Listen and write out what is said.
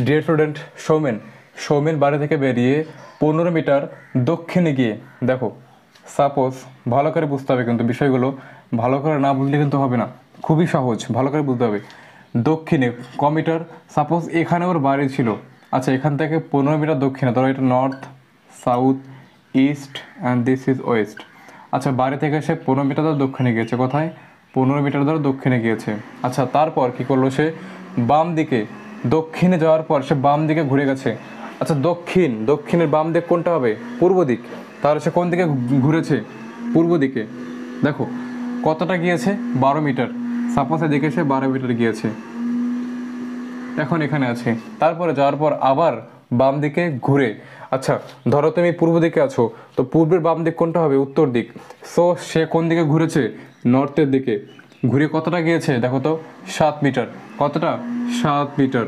Dear student, Soumen Soumen বাড়ি থেকে বেরিয়ে 15 মিটার দক্ষিণে গিয়ে, দেখো সাপোজ, ভালো করে বুঝতে হবে কিন্তু বিষয়গুলো, ভালো করে না বুঝলে কিন্তু হবে না, খুবই সহজ, ভালো করে বুঝতে হবে। দক্ষিণে মিটার, সাপোজ এখানে ওর বাড়ি ছিল, আচ্ছা এখান থেকে 15 মিটার দক্ষিণে, ধরো এটা north, south, east and this is West. আচ্ছা বাড়ি থেকে সে 15 মিটার ধরে দক্ষিণে গিয়েছে, কোথায়? 15 মিটার ধরে দক্ষিণে গিয়েছে। আচ্ছা তারপর কি করলো সে? বাম দিকে, দক্ষিণে যাওয়ার পর সে বাম দিকে ঘুরে গেছে। আচ্ছা দক্ষিণের বাম দিক কোনটা হবে? পূর্ব দিক। তাহলে সে কোন দিকে ঘুরেছে? পূর্ব দিকে। দেখো কতটা গিয়েছে? 12 মিটার। সাপোজ এদিকে সে 12 মিটার গিয়েছে, এখন এখানে আছে। তারপরে যাওয়ার পর আবার বাম দিকে ঘুরে, আচ্ছা ধরো তুমি পূর্ব দিকে আছো, তো পূর্বের বাম দিক কোনটা হবে? উত্তর দিক। সো সে কোন দিকে ঘুরেছে? নর্থের দিকে। ঘুরে কতটা গিয়েছে দেখো তো? 7 মিটার। কতটা? 7 মিটার।